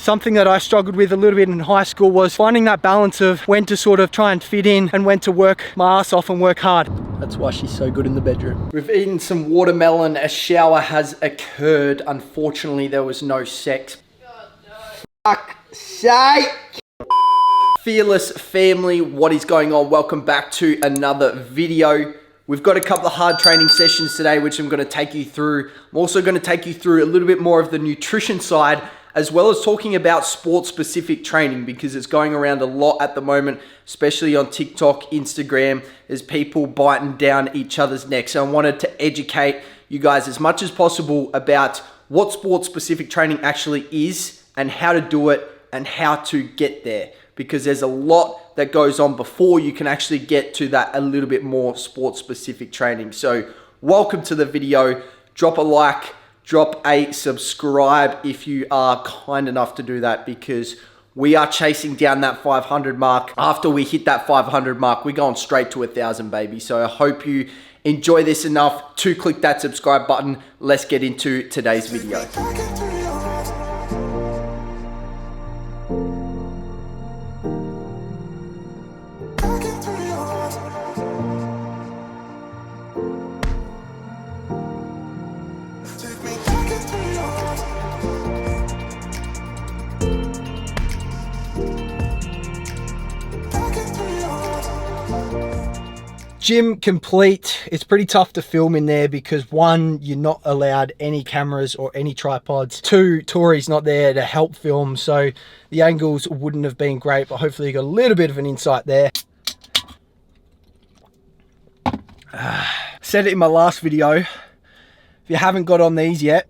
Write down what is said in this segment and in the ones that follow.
Something that I struggled with a little bit in high school was finding that balance of when to sort of try and fit in and when to work my ass off and work hard. That's why she's so good in the bedroom. We've eaten some watermelon. A shower has occurred. Unfortunately, there was no sex. God, no. Fuck's sake. Fearless family, what is going on? Welcome back to another video. We've got a couple of hard training sessions today, which I'm going to take you through. I'm also going to take you through a little bit more of the nutrition side, as well as talking about sport-specific training, because it's going around a lot at the moment, especially on TikTok, Instagram. There's people biting down each other's necks. So I wanted to educate you guys as much as possible about what sport-specific training actually is and how to do it and how to get there, because there's a lot that goes on before you can actually get to that a little bit more sport-specific training. So welcome to the video. Drop a like, drop a subscribe if you are kind enough to do that, because we are chasing down that 500 mark. After we hit that 500 mark, we're going straight to 1,000, baby. So I hope you enjoy this enough to click that subscribe button. Let's get into today's video. Gym complete. It's pretty tough to film in there because one, you're not allowed any cameras or any tripods. Two, Tori's not there to help film, so the angles wouldn't have been great, but hopefully you got a little bit of an insight there. Said it in my last video, if you haven't got on these yet,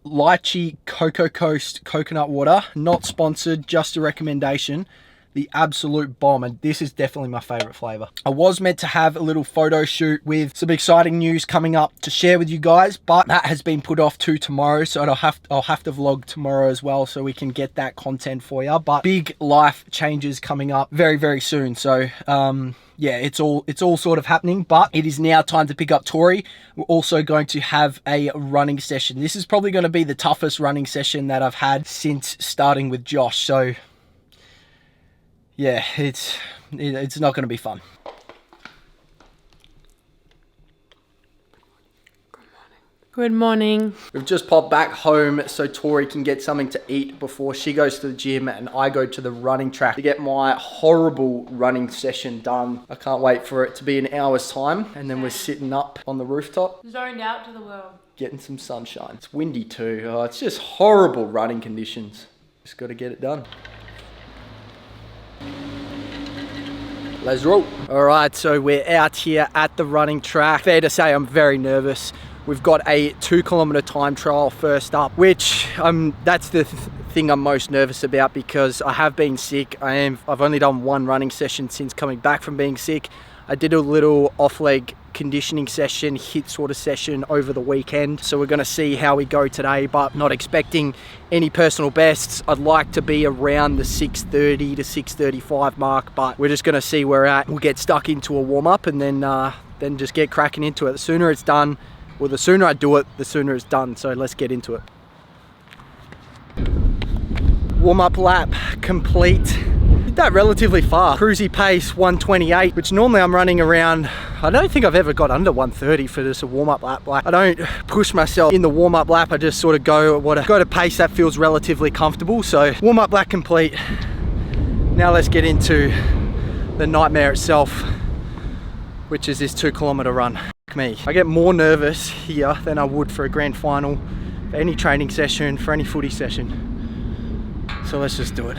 Lychee Cocoa Coast coconut water, not sponsored, just a recommendation. The absolute bomb, and this is definitely my favorite flavor. I was meant to have a little photo shoot with some exciting news coming up to share with you guys, but that has been put off to tomorrow, so I'll have to vlog tomorrow as well, so we can get that content for you. But big life changes coming up very, very soon. So yeah, it's all sort of happening, but it is now time to pick up Tori. We're also going to have a running session. This is probably going to be the toughest running session that I've had since starting with Josh. So yeah, it's not going to be fun. Good morning. We've just popped back home so Tori can get something to eat before she goes to the gym and I go to the running track to get my horrible running session done. I can't wait for it to be an hour's time, and then we're sitting up on the rooftop. Zoned out to the world. Getting some sunshine. It's windy too. Oh, it's just horrible running conditions. Just got to get it done. Let's roll. All right, so we're out here at the running track. Fair to say I'm very nervous. We've got a 2-kilometer time trial first up, which that's the thing I'm most nervous about, because I have been sick. I've only done one running session since coming back from being sick. I did a little off-leg conditioning session, HIIT sort of session over the weekend. So we're gonna see how we go today, but not expecting any personal bests. I'd like to be around the 6:30 to 6:35 mark, but we're just gonna see where we're at. We'll get stuck into a warm-up and then just get cracking into it. The sooner it's done, well, the sooner I do it, the sooner it's done. So let's get into it. Warm-up lap complete. Did that relatively fast. Cruisy pace 128, which normally I'm running around, I don't think I've ever got under 130 for just a warm-up lap. Like, I don't push myself in the warm-up lap. I just sort of go at a pace that feels relatively comfortable. So warm-up lap complete. Now let's get into the nightmare itself, which is this 2-kilometer run. Fuck me. I get more nervous here than I would for a grand final, for any training session, for any footy session. So let's just do it.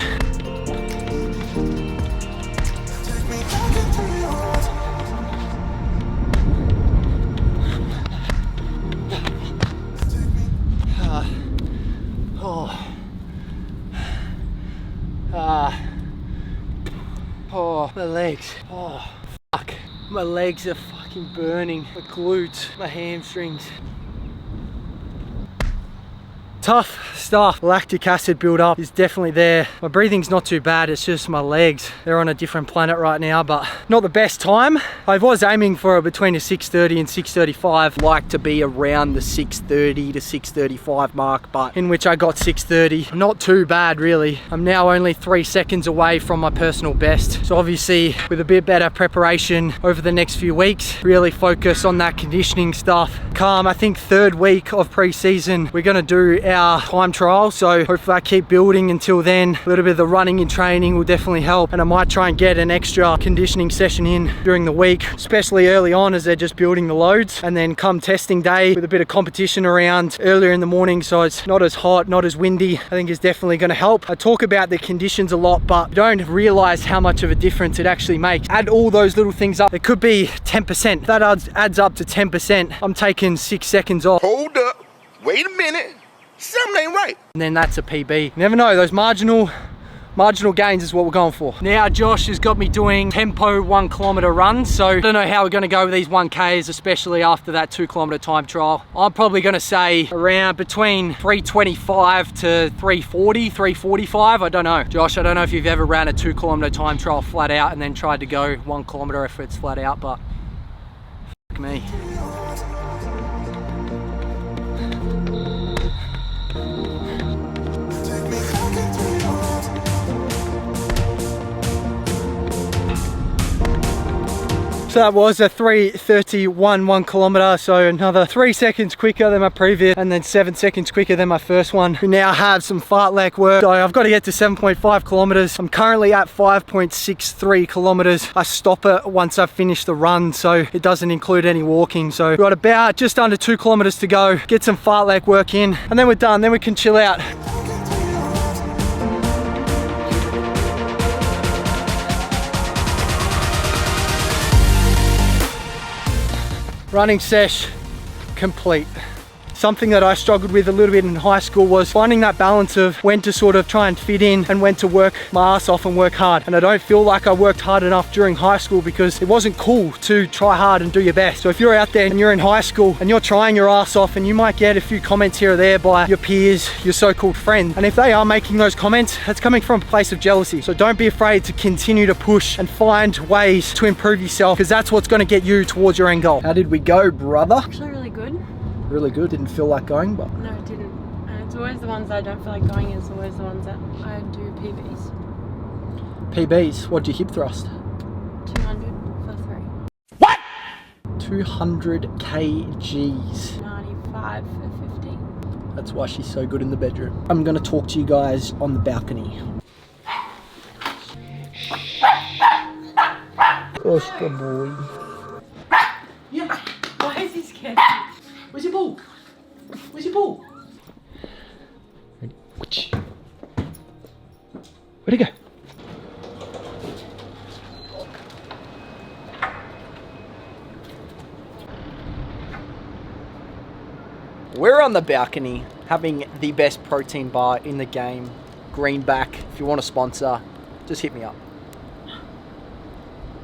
Oh, my legs. Oh, fuck. My legs are fucking burning. My glutes, my hamstrings. Tough stuff. Lactic acid buildup is definitely there. My breathing's not too bad, it's just my legs. They're on a different planet right now, but not the best time. I was aiming for between a 6:30 and 6:35. Like to be around the 6:30 to 6:35 mark, but in which I got 6:30. Not too bad really. I'm now only 3 seconds away from my personal best. So obviously with a bit better preparation over the next few weeks, really focus on that conditioning stuff. Calm, I think 3rd week of pre-season, we're gonna do our time trial, so hopefully I keep building until then. A little bit of the running and training will definitely help, and I might try and get an extra conditioning session in during the week, especially early on as they're just building the loads, and then come testing day with a bit of competition around earlier in the morning so it's not as hot, not as windy, I think is definitely going to help. I talk about the conditions a lot, but you don't realize how much of a difference it actually makes. Add all those little things up, it could be 10%. If that adds up to 10%, I'm taking 6 seconds off. Hold up, wait a minute. Something ain't right. And then that's a PB. You never know, those marginal gains is what we're going for. Now Josh has got me doing tempo 1 kilometer runs, so I don't know how we're going to go with these 1Ks, especially after that 2 kilometer time trial. I'm probably going to say around between 325 to 340, 345, I don't know. Josh, I don't know if you've ever ran a 2 kilometer time trial flat out and then tried to go 1 kilometer if it's flat out, but fuck me. So that was a 3:31 1 kilometer, so another 3 seconds quicker than my previous, and then 7 seconds quicker than my first one. We now have some fartlek work, so I've got to get to 7.5 kilometers. I'm currently at 5.63 kilometers. I stop it once I've finished the run, so it doesn't include any walking. So we've got about just under 2 kilometers to go, get some fartlek work in, and then we're done. Then we can chill out. Running sesh complete. Something that I struggled with a little bit in high school was finding that balance of when to sort of try and fit in and when to work my ass off and work hard. And I don't feel like I worked hard enough during high school because it wasn't cool to try hard and do your best. So if you're out there and you're in high school and you're trying your ass off, and you might get a few comments here or there by your peers, your so-called friends, and if they are making those comments, that's coming from a place of jealousy. So don't be afraid to continue to push and find ways to improve yourself, because that's what's going to get you towards your end goal. How did we go, brother? Actually really good. Really good. Didn't feel like going, but No, it didn't. And it's always the ones I don't feel like going, it's always the ones that I do PBs. PBs. What'd you hip thrust? 200 for 3. What? 200 kgs. 95 for 15. That's why she's so good in the bedroom. I'm gonna talk to you guys on the balcony. Oscar boy. Yeah. Why is he scared? Where's your ball? Where's your ball? Where'd it go? We're on the balcony having the best protein bar in the game. Greenback. If you want a sponsor, just hit me up.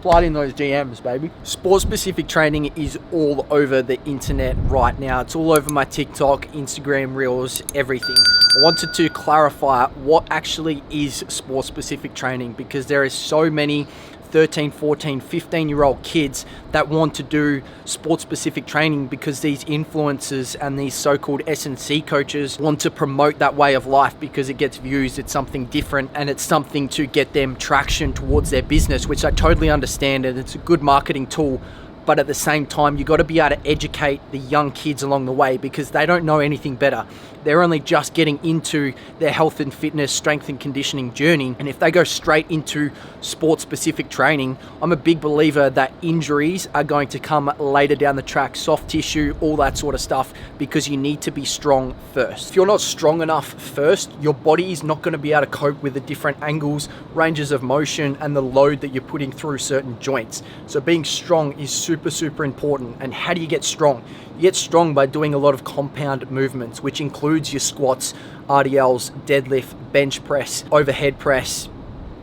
Slide in those DMs, baby. Sport specific training is all over the internet right now. It's all over my TikTok, Instagram reels, everything. I wanted to clarify what actually is sport specific training, because there is so many 13, 14, 15-year-old kids that want to do sport-specific training because these influencers and these so-called S&C coaches want to promote that way of life because it gets views, it's something different, and it's something to get them traction towards their business, which I totally understand, and it's a good marketing tool. But at the same time, you got to be able to educate the young kids along the way, because they don't know anything better. They're only just getting into their health and fitness, strength and conditioning journey. And if they go straight into sport-specific training, I'm a big believer that injuries are going to come later down the track, soft tissue, all that sort of stuff, because you need to be strong first. If you're not strong enough first, your body is not going to be able to cope with the different angles, ranges of motion, and the load that you're putting through certain joints. So being strong is super important. And how do you get strong? You get strong by doing a lot of compound movements, which includes your squats, RDLs, deadlift, bench press, overhead press,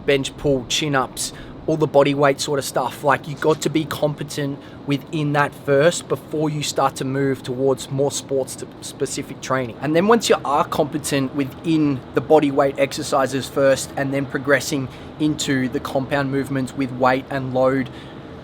bench pull, chin ups, all the body weight sort of stuff. Like, you got to be competent within that first before you start to move towards more sports specific training. And then once you are competent within the body weight exercises first, and then progressing into the compound movements with weight and load,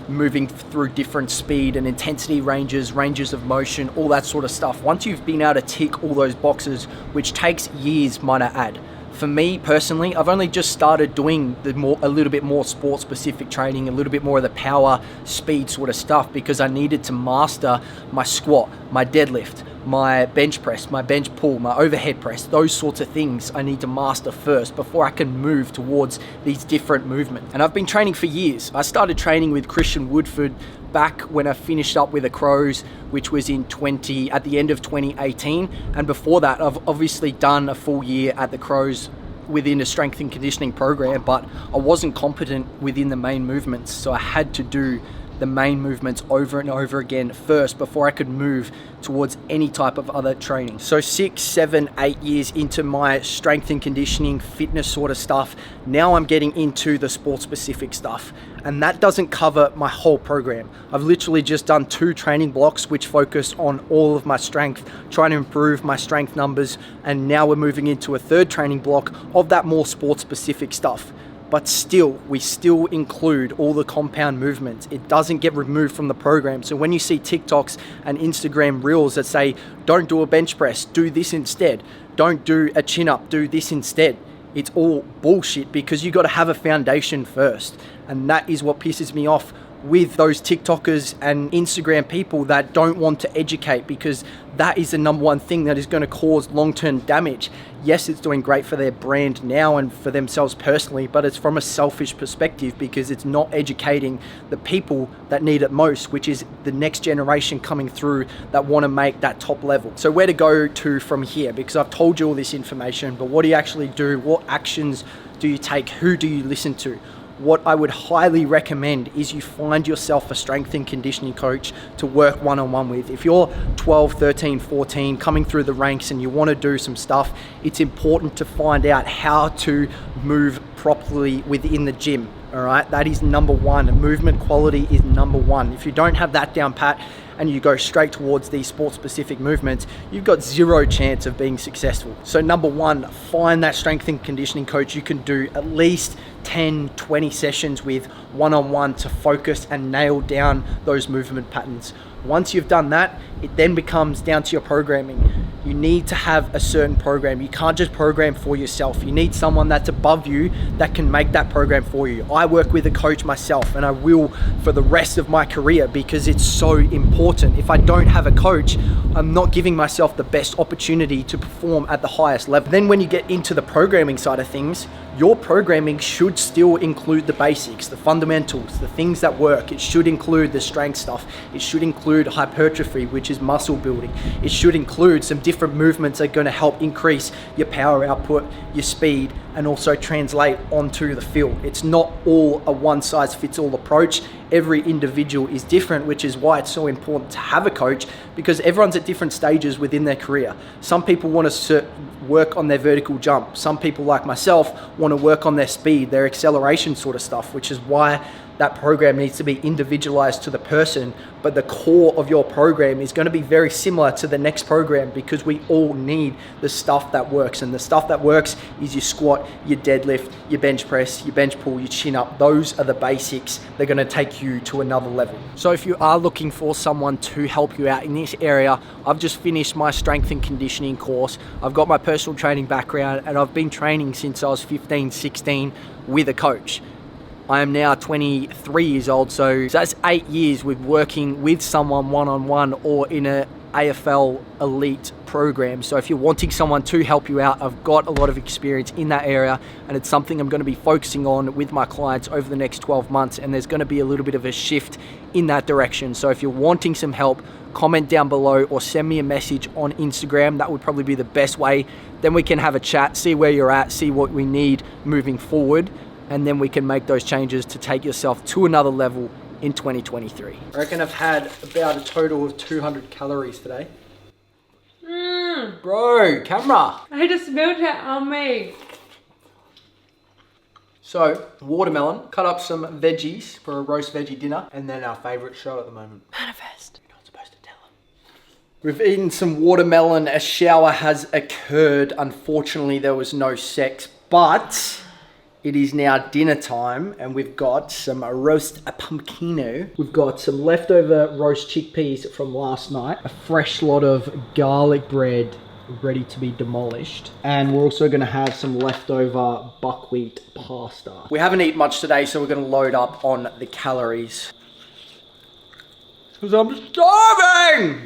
moving through different speed and intensity ranges of motion, all that sort of stuff. Once you've been able to tick all those boxes, which takes years, might I add. For me personally, I've only just started doing a little bit more sport specific training, a little bit more of the power speed sort of stuff, because I needed to master my squat, my deadlift, my bench press, my bench pull, my overhead press. Those sorts of things I need to master first before I can move towards these different movements. And I've been training for years. I started training with Christian Woodford back when I finished up with the Crows, which was at the end of 2018. And before that, I've obviously done a full year at the Crows within a strength and conditioning program, but I wasn't competent within the main movements. So I had to do the main movements over and over again first before I could move towards any type of other training. So 6, 7, 8 years into my strength and conditioning fitness sort of stuff, now I'm getting into the sport specific stuff, and that doesn't cover my whole program. I've literally just done 2 training blocks which focus on all of my strength, trying to improve my strength numbers, and now we're moving into a 3rd training block of that more sport specific stuff. But still, we still include all the compound movements. It doesn't get removed from the program. So when you see TikToks and Instagram reels that say, don't do a bench press, do this instead. Don't do a chin up, do this instead. It's all bullshit, because you got to have a foundation first. And that is what pisses me off with those TikTokers and Instagram people that don't want to educate, because that is the number one thing that is going to cause long-term damage. Yes, it's doing great for their brand now and for themselves personally, but it's from a selfish perspective, because it's not educating the people that need it most, which is the next generation coming through that want to make that top level. So where to go to from here? Because I've told you all this information, but what do you actually do? What actions do you take? Who do you listen to? What I would highly recommend is you find yourself a strength and conditioning coach to work one-on-one with. If you're 12, 13, 14, coming through the ranks and you want to do some stuff, it's important to find out how to move properly within the gym. All right, that is number one. Movement quality is number one. If you don't have that down pat and you go straight towards these sport specific movements, you've got 0 chance of being successful. So number one, find that strength and conditioning coach you can do at least 10, 20 sessions with one-on-one to focus and nail down those movement patterns. Once you've done that, it then becomes down to your programming. You need to have a certain program. You can't just program for yourself. You need someone that's above you that can make that program for you. I work with a coach myself, and I will for the rest of my career, because it's so important. If I don't have a coach, I'm not giving myself the best opportunity to perform at the highest level. Then when you get into the programming side of things, your programming should still include the basics, the fundamentals, the things that work. It should include the strength stuff. It should include hypertrophy, which is muscle building. It should include some different movements that are going to help increase your power output, your speed, and also translate onto the field. It's not all a one-size-fits-all approach. Every individual is different, which is why it's so important to have a coach, because everyone's at different stages within their career. Some people want to work on their vertical jump. Some people, like myself, want to work on their speed, their acceleration sort of stuff, which is why that program needs to be individualized to the person. But the core of your program is going to be very similar to the next program, because we all need the stuff that works. And the stuff that works is your squat, your deadlift, your bench press, your bench pull, your chin up. Those are the basics. They're going to take you to another level. So if you are looking for someone to help you out in this area, I've just finished my strength and conditioning course. I've got my personal training background, and I've been training since I was 15, 16 with a coach. I am now 23 years old, so that's 8 years with working with someone one-on-one or in a AFL elite program. So if you're wanting someone to help you out, I've got a lot of experience in that area, and it's something I'm going to be focusing on with my clients over the next 12 months, and there's going to be a little bit of a shift in that direction. So if you're wanting some help, comment down below or send me a message on Instagram. That would probably be the best way. Then we can have a chat, see where you're at, see what we need moving forward, and then we can make those changes to take yourself to another level in 2023. I reckon I've had about a total of 200 calories today. Bro, camera. I just spilled it on me. So, watermelon, cut up some veggies for a roast veggie dinner, and then our favourite show at the moment. Manifest. You're not supposed to tell them. We've eaten some watermelon. A shower has occurred. Unfortunately, there was no sex, but it is now dinner time, and we've got some roast pumpkino. We've got some leftover roast chickpeas from last night, a fresh lot of garlic bread ready to be demolished, and we're also going to have some leftover buckwheat pasta. We haven't eaten much today, so we're going to load up on the calories because I'm starving.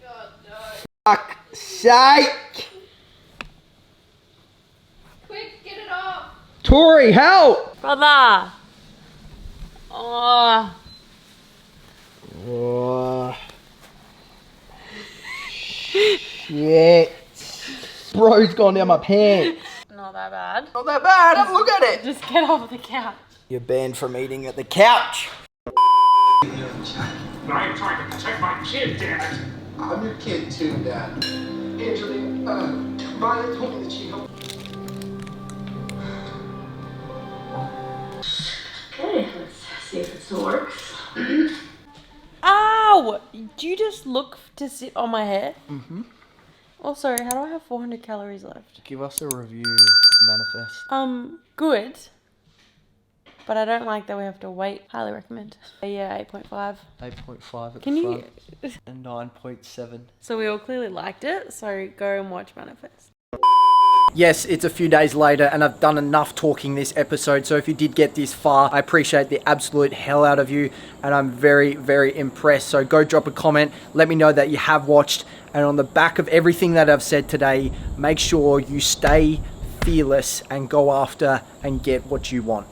God, no. Fuck's sake! Quick, get it off. Tori, help! Brother. Oh. Oh. Shit. Bro's gone down my pants. Not that bad. Not that bad, have a look at it. Just get off the couch. You're banned from eating at the couch. I am trying to protect my kid, damn it! I'm your kid too, Dad. Angeline, Maya told me that she helped. Okay, let's see if it still works. Ow! Do you just look to sit on my hair? Mm-hmm. Also, how do I have 400 calories left? Give us a review, Manifest. Good. But I don't like that we have to wait. Highly recommend. Yeah, 8.5. 8.5 at Can the you... front and 9.7. So we all clearly liked it, so go and watch Manifest. Yes, it's a few days later and I've done enough talking this episode, so if you did get this far, I appreciate the absolute hell out of you and I'm very, very impressed. So go drop a comment, let me know that you have watched, and on the back of everything that I've said today, make sure you stay fearless and go after and get what you want.